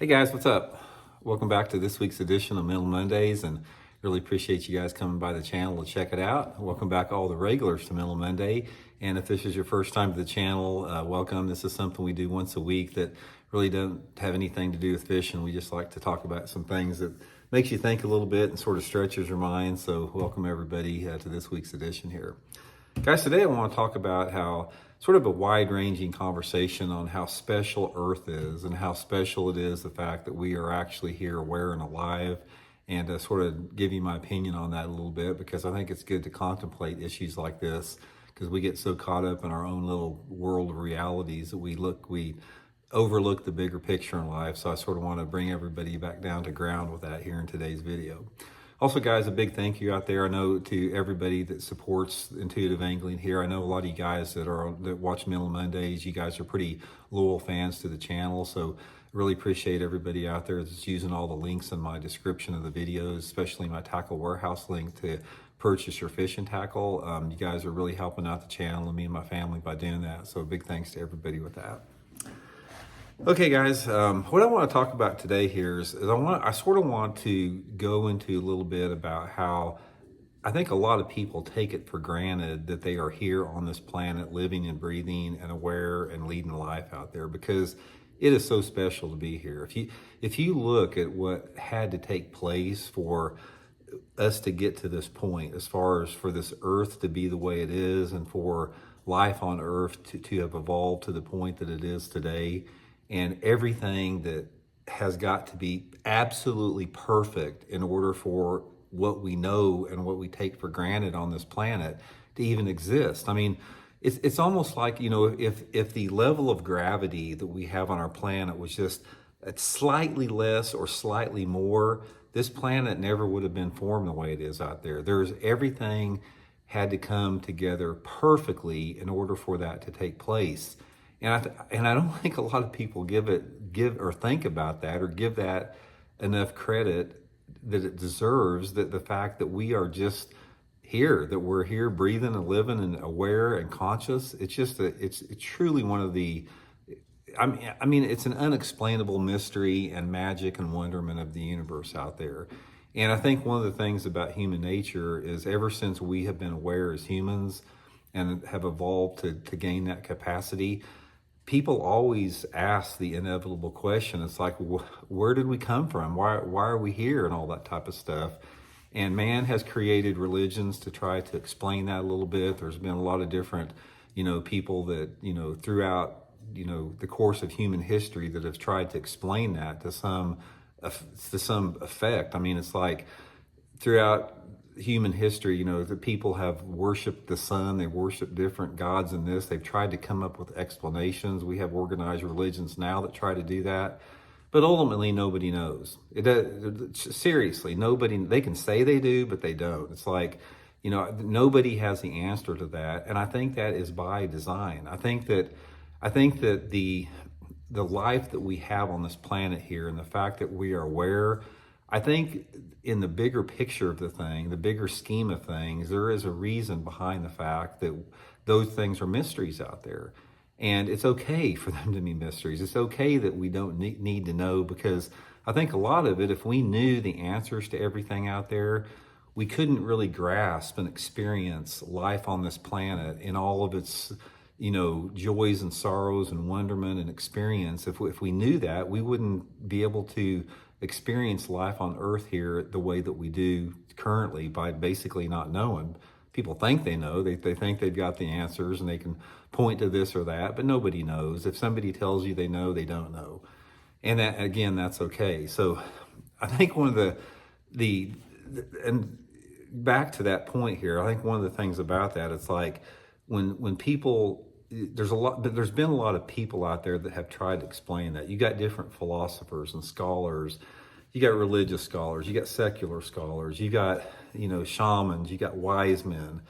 Hey guys, what's up? Welcome back to this week's edition of Mental Mondays, and really appreciate you guys coming by the channel to check it out. Welcome back all the regulars to Mental Monday, and if this is your first time to the channel, welcome. This is something we do once a week that really don't have anything to do with fishing. We just like to talk about some things that makes you think a little bit and sort of stretches your mind. So welcome everybody to this week's edition here. Guys, today I want to talk about how sort of a wide-ranging conversation on how special Earth is and how special it is the fact that we are actually here aware and alive, and sort of give you my opinion on that a little bit, because I think it's good to contemplate issues like this, because we get so caught up in our own little world of realities that we overlook the bigger picture in life. So I sort of want to bring everybody back down to ground with that here in today's video. Also, guys, a big thank you out there. I know to everybody that supports intuitive angling here. I know a lot of you guys that watch Mental Mondays, you guys are pretty loyal fans to the channel. So really appreciate everybody out there that's using all the links in my description of the videos, especially my tackle warehouse link to purchase your fishing tackle. You guys are really helping out the channel and me and my family by doing that. So a big thanks to everybody with that. Okay, guys, what I want to talk about today here is I sort of want to go into a little bit about how I think a lot of people take it for granted that they are here on this planet, living and breathing and aware and leading life out there, because it is so special to be here. If you look at what had to take place for us to get to this point, as far as for this Earth to be the way it is and for life on Earth to have evolved to the point that it is today, and everything that has got to be absolutely perfect in order for what we know and what we take for granted on this planet to even exist. I mean, it's almost like, if the level of gravity that we have on our planet was just slightly less or slightly more, this planet never would have been formed the way it is out there. Everything had to come together perfectly in order for that to take place. And I don't think a lot of people give or think about that or give that enough credit that it deserves, that the fact that we are just here, that we're here breathing and living and aware and conscious. It's just it's truly one of the, I mean, it's an unexplainable mystery and magic and wonderment of the universe out there. And I think one of the things about human nature is, ever since we have been aware as humans and have evolved to gain that capacity, people always ask the inevitable question. It's like, where did we come from? Why are we here? And all that type of stuff. And man has created religions to try to explain that a little bit. There's been a lot of different, people that, throughout, the course of human history that have tried to explain that to some effect. I mean, it's like throughout human history, the people have worshiped the sun, they worship different gods in this. They've tried to come up with explanations. We have organized religions now that try to do that, but ultimately nobody knows. Seriously, nobody. They can say they do, but they don't. It's like, nobody has the answer to that, and I think that is by design. I think that the life that we have on this planet here, and the fact that we are aware, I think in the bigger picture of the thing, the bigger scheme of things, there is a reason behind the fact that those things are mysteries out there. And it's okay for them to be mysteries. It's okay that we don't need to know, because I think a lot of it, if we knew the answers to everything out there, we couldn't really grasp and experience life on this planet in all of its, joys and sorrows and wonderment and experience. If we knew that, we wouldn't be able to experience life on Earth here the way that we do currently, by basically not knowing. People think they know. They think they've got the answers and they can point to this or that, but nobody knows. If somebody tells you they know, they don't know. And that, again, that's okay. So I think one of and back to that point here, I think one of the things about that, it's like when people, there's been a lot of people out there that have tried to explain that. You got different philosophers and scholars. You got religious scholars. You got secular scholars. You got, shamans. You got wise men.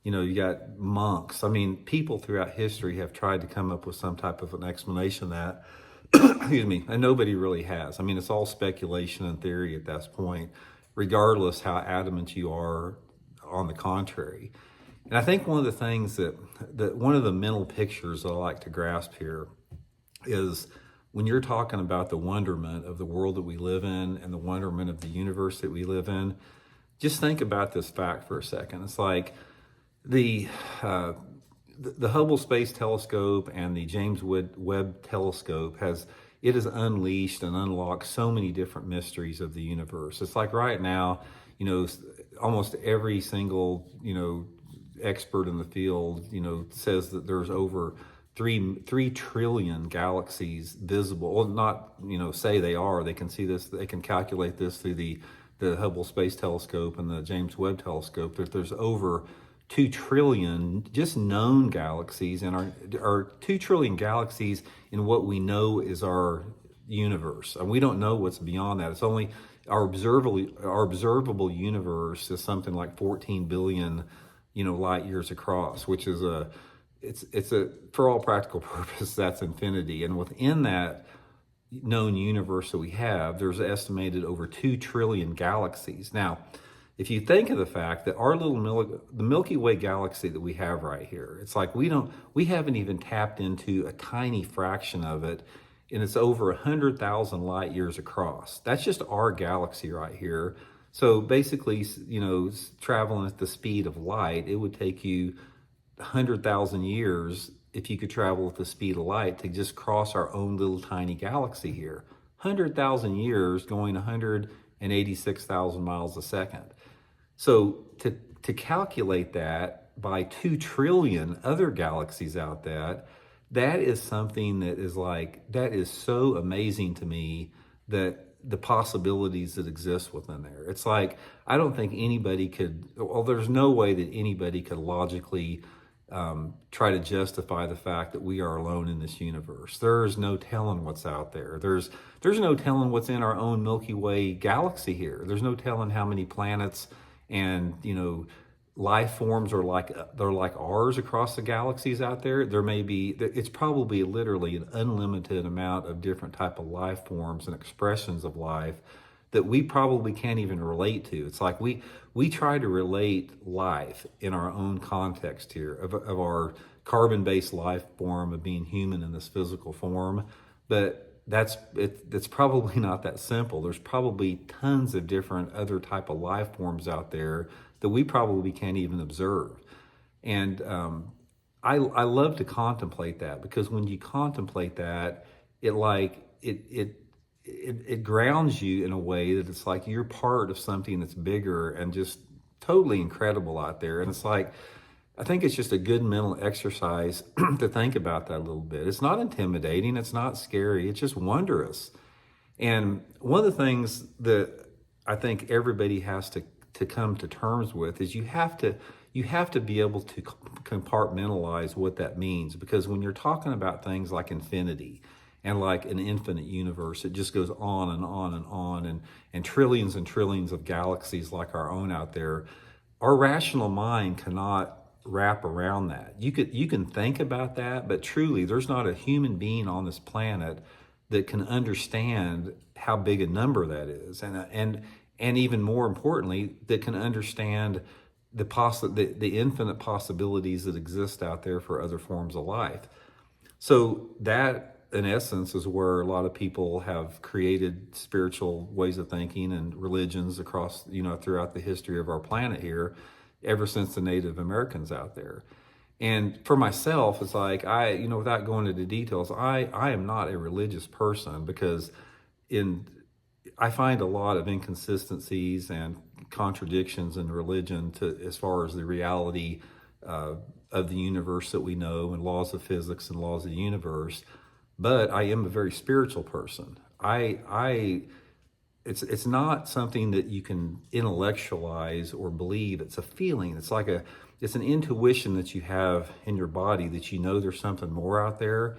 You got monks. I mean, people throughout history have tried to come up with some type of an explanation that, excuse me, and nobody really has. I mean, it's all speculation and theory at this point, regardless how adamant you are on the contrary. And I think one of the things that one of the mental pictures that I like to grasp here is when you're talking about the wonderment of the world that we live in and the wonderment of the universe that we live in, just think about this fact for a second. It's like the uh, the Hubble Space Telescope and the James Webb Telescope has unleashed and unlocked so many different mysteries of the universe. It's like right now, almost every single, expert in the field, says that there's over 3 trillion galaxies visible. Well, not, say they are. They can see this. They can calculate this through the Hubble Space Telescope and the James Webb Telescope. There's over 2 trillion just known galaxies, and our 2 trillion galaxies in what we know is our universe. And we don't know what's beyond that. It's only our observable universe is something like 14 billion, light years across, which is it's a, for all practical purposes, that's infinity. And within that known universe that we have, there's estimated over 2 trillion galaxies. Now, if you think of the fact that our the Milky Way galaxy that we have right here, it's like we haven't even tapped into a tiny fraction of it, and it's over 100,000 light years across. That's just our galaxy right here. So basically, traveling at the speed of light, it would take you 100,000 years if you could travel at the speed of light to just cross our own little tiny galaxy here. 100,000 years going 186,000 miles a second. So to calculate that by 2 trillion other galaxies out there, that is something that is so amazing to me, that the possibilities that exist within there. It's like, I don't think anybody could, well, there's no way that anybody could logically try to justify the fact that we are alone in this universe. There's no telling what's out there. There's no telling what's in our own Milky Way galaxy here. There's no telling how many planets and life forms are like ours across the galaxies out there. It's probably literally an unlimited amount of different type of life forms and expressions of life that we probably can't even relate to. It's like we try to relate life in our own context here of our carbon-based life form of being human in this physical form, but that's probably not that simple. There's probably tons of different other type of life forms out there that we probably can't even observe. And I love to contemplate that, because when you contemplate that, it grounds you in a way that it's like you're part of something that's bigger and just totally incredible out there. And it's like, I think it's just a good mental exercise to think about that a little bit. It's not intimidating, it's not scary, it's just wondrous. And one of the things that I think everybody has to come to terms with is you have to be able to compartmentalize what that means. Because when you're talking about things like infinity and like an infinite universe, it just goes on and on and on, and trillions of galaxies like our own out there, our rational mind cannot wrap around that. You can think about that, but truly there's not a human being on this planet that can understand how big a number that is, and even more importantly, that can understand the infinite possibilities that exist out there for other forms of life. So that, in essence, is where a lot of people have created spiritual ways of thinking and religions across, throughout the history of our planet here, ever since the Native Americans out there. And for myself, it's like, without going into details, I am not a religious person, because I find a lot of inconsistencies and contradictions in religion as far as the reality of the universe that we know, and laws of physics and laws of the universe. But I am a very spiritual person. It's not something that you can intellectualize or believe. It's a feeling. It's an intuition that you have in your body, that there's something more out there.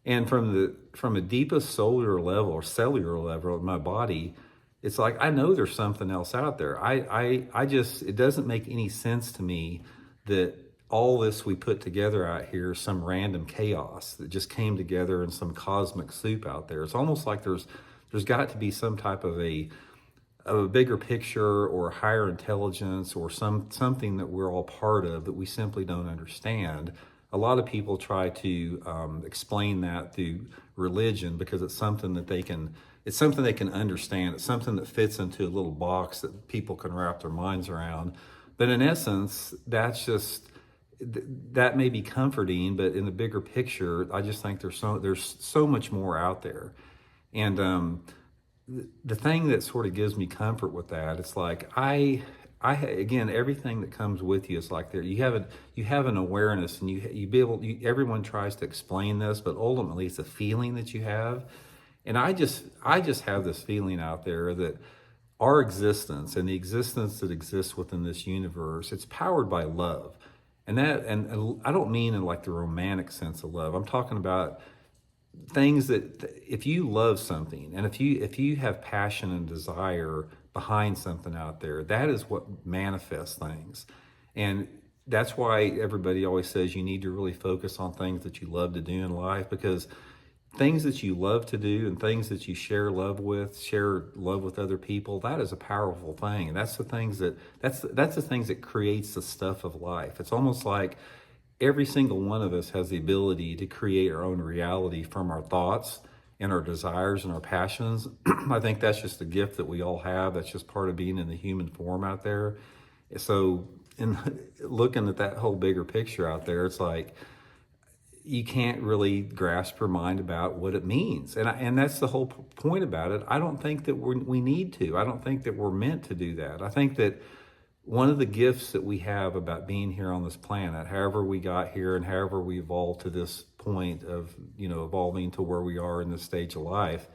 And from a deepest cellular level of my body, it's like, I know there's something else out there. It doesn't make any sense to me that all this we put together out here is some random chaos that just came together in some cosmic soup out there. It's almost like there's got to be some type of a bigger picture or higher intelligence or something that we're all part of that we simply don't understand. a lot of people try to explain that through religion because it's something that it's something they can understand. It's something that fits into a little box that people can wrap their minds around. But in essence, that may be comforting, but in the bigger picture, I just think there's so much more out there. And the thing that sort of gives me comfort with that, it's like again, everything that comes with you is like there. You have an awareness, and everyone tries to explain this, but ultimately it's a feeling that you have. And I just have this feeling out there that our existence and the existence that exists within this universe, it's powered by love. And I don't mean in like the romantic sense of love. I'm talking about things that if you love something, and if you have passion and desire behind something out there, that is what manifests things. And that's why everybody always says you need to really focus on things that you love to do in life, because things that you love to do and things that you share love with other people, that is a powerful thing. And that's the things that creates the stuff of life. It's almost like every single one of us has the ability to create our own reality from our thoughts and our desires and our passions. I think that's just a gift that we all have. That's just part of being in the human form out there. So in looking at that whole bigger picture out there, it's like you can't really grasp your mind about what it means. And that's the whole point about it. I don't think that we need to. I don't think that we're meant to do that. I think that one of the gifts that we have about being here on this planet, however we got here and however we evolved to this point of, evolving to where we are in this stage of life,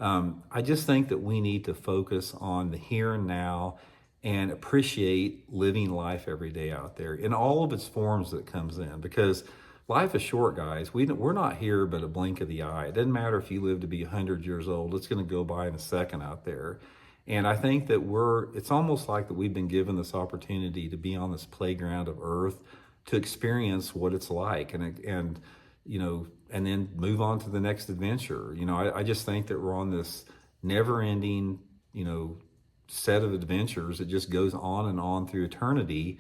I just think that we need to focus on the here and now and appreciate living life every day out there in all of its forms that it comes in, because life is short, guys. We're not here but a blink of the eye. It doesn't matter if you live to be 100 years old. It's going to go by in a second out there. And I think that it's almost like that we've been given this opportunity to be on this playground of earth, to experience what it's like, and then move on to the next adventure. I just think that we're on this never ending, set of adventures that just goes on and on through eternity,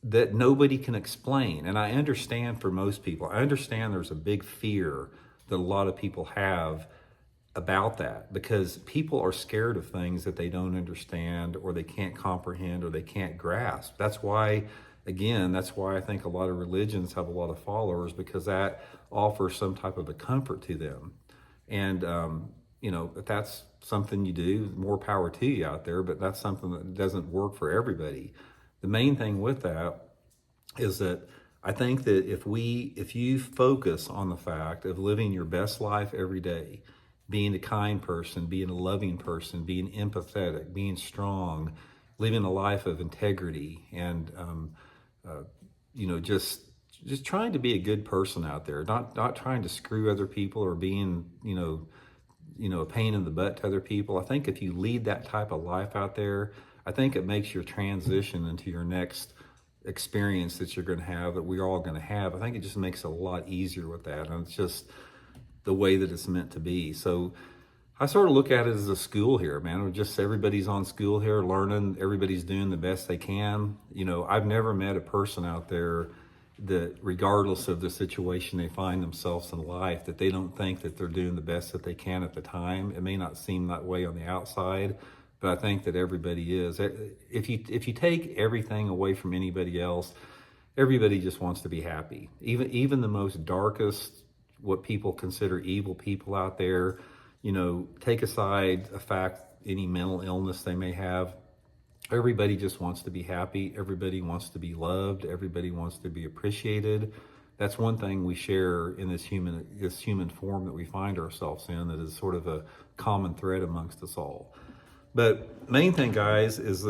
that nobody can explain. And I understand for most people, I understand there's a big fear that a lot of people have about that, because people are scared of things that they don't understand or they can't comprehend or they can't grasp. That's why I think a lot of religions have a lot of followers, because that offers some type of a comfort to them. And if that's something you do, more power to you out there, but that's something that doesn't work for everybody. The main thing with that is that I think that if you focus on the fact of living your best life every day, being a kind person, being a loving person, being empathetic, being strong, living a life of integrity, and just trying to be a good person out there, not trying to screw other people or being a pain in the butt to other people. I think if you lead that type of life out there, I think it makes your transition into your next experience that you're going to have, that we're all going to have. I think it just makes it a lot easier with that, and it's just the way that it's meant to be. So I sort of look at it as a school here, man. Just everybody's on school here, learning. Everybody's doing the best they can. I've never met a person out there that, regardless of the situation they find themselves in life, that they don't think that they're doing the best that they can at the time. It may not seem that way on the outside, but I think that everybody is. If you take everything away from anybody else, everybody just wants to be happy. Even the most darkest, what people consider evil people out there, take aside a fact, any mental illness they may have, everybody just wants to be happy. Everybody wants to be loved. Everybody wants to be appreciated. That's one thing we share in this human form that we find ourselves in, that is sort of a common thread amongst us all. But main thing, guys, is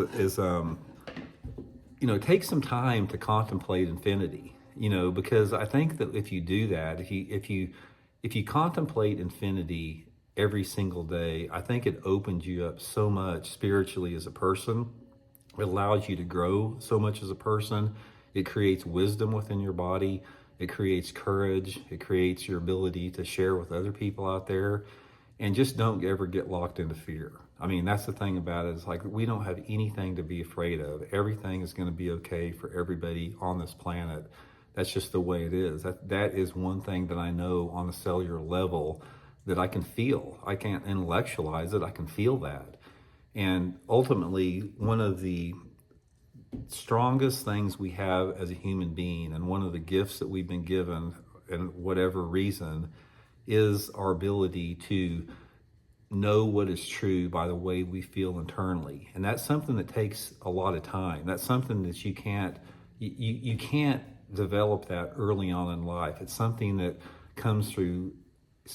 take some time to contemplate infinity. Because I think that if you do that, if you contemplate infinity every single day, I think it opens you up so much spiritually as a person. It allows you to grow so much as a person. It creates wisdom within your body. It creates courage. It creates your ability to share with other people out there. And just don't ever get locked into fear. I mean, that's the thing about it. It's like, we don't have anything to be afraid of. Everything is going to be okay for everybody on this planet, That's just the way it is. That is one thing that I know on a cellular level that I can feel. I can't intellectualize it. I can feel that. And ultimately, one of the strongest things we have as a human being, and one of the gifts that we've been given, and whatever reason, is our ability to know what is true by the way we feel internally. And that's something that takes a lot of time. That's something that you can't develop that early on in life. It's something that comes through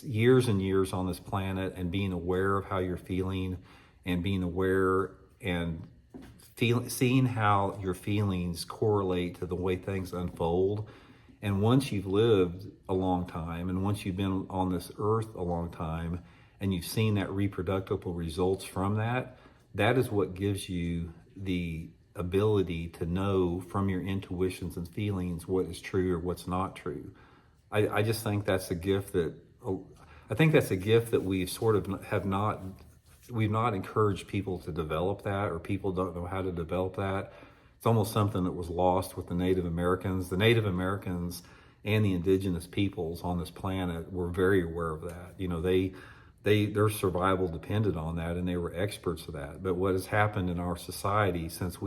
years and years on this planet, and being aware of how you're feeling, and being aware and seeing how your feelings correlate to the way things unfold. And once you've lived a long time, and once you've been on this earth a long time, and you've seen that reproducible results from that, that is what gives you the ability to know from your intuitions and feelings what is true or what's not true. I just think that's a gift that, we sort of we've not encouraged people to develop that, or people don't know how to develop that. It's almost something that was lost with the Native Americans. The Native Americans and the indigenous peoples on this planet were very aware of that. You know, their survival depended on that, and they were experts of that. But what has happened in our society, since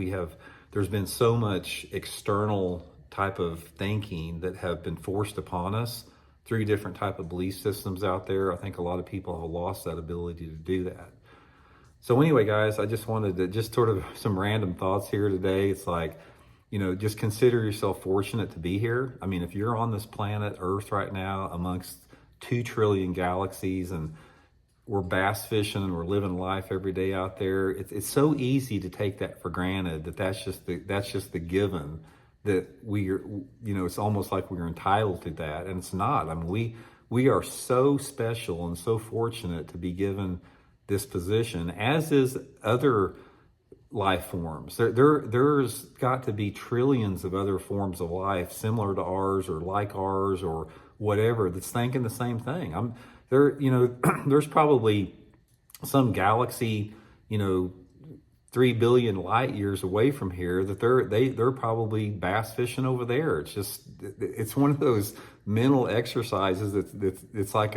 there's been so much external type of thinking that have been forced upon us through different type of belief systems out there, I think a lot of people have lost that ability to do that. So anyway, guys, I just wanted to just sort of some random thoughts here today. It's like, just consider yourself fortunate to be here. I mean, if you're on this planet Earth right now amongst 2 trillion galaxies, and we're bass fishing and we're living life every day out there, it's so easy to take that for granted, that's just the given, that it's almost like we're entitled to that, and it's not. I mean, we are so special and so fortunate to be given this position, as is other life forms. There's got to be trillions of other forms of life similar to ours, or like ours, or whatever, that's thinking the same thing. There's probably some galaxy, 3 billion light years away from here, that they're probably bass fishing over there. It's one of those mental exercises it's like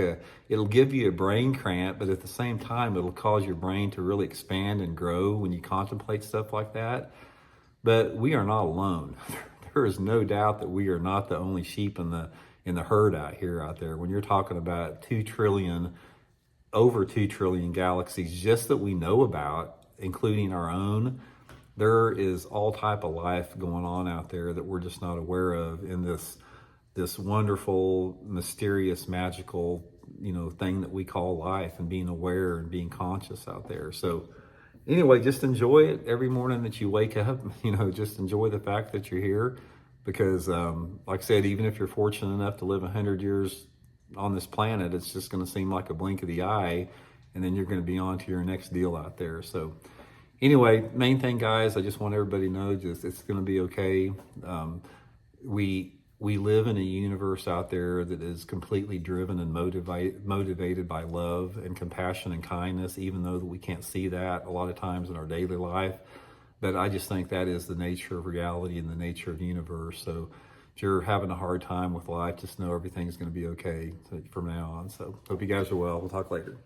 it'll give you a brain cramp, but at the same time it'll cause your brain to really expand and grow when you contemplate stuff like that. But we are not alone. There is no doubt that we are not the only sheep in the herd out there. When you're talking about over 2 trillion galaxies just that we know about, including our own, there is all type of life going on out there that we're just not aware of in this wonderful, mysterious, magical, thing that we call life, and being aware and being conscious out there. So anyway, just enjoy it every morning that you wake up. Just enjoy the fact that you're here, because like I said, even if you're fortunate enough to live 100 years on this planet, it's just going to seem like a blink of the eye, and then you're going to be on to your next deal out there. So anyway, main thing, guys, I just want everybody to know, it's going to be okay. We live in a universe out there that is completely driven and motivated by love and compassion and kindness, even though we can't see that a lot of times in our daily life. But I just think that is the nature of reality and the nature of the universe. So if you're having a hard time with life, just know everything's going to be okay from now on. So hope you guys are well. We'll talk later.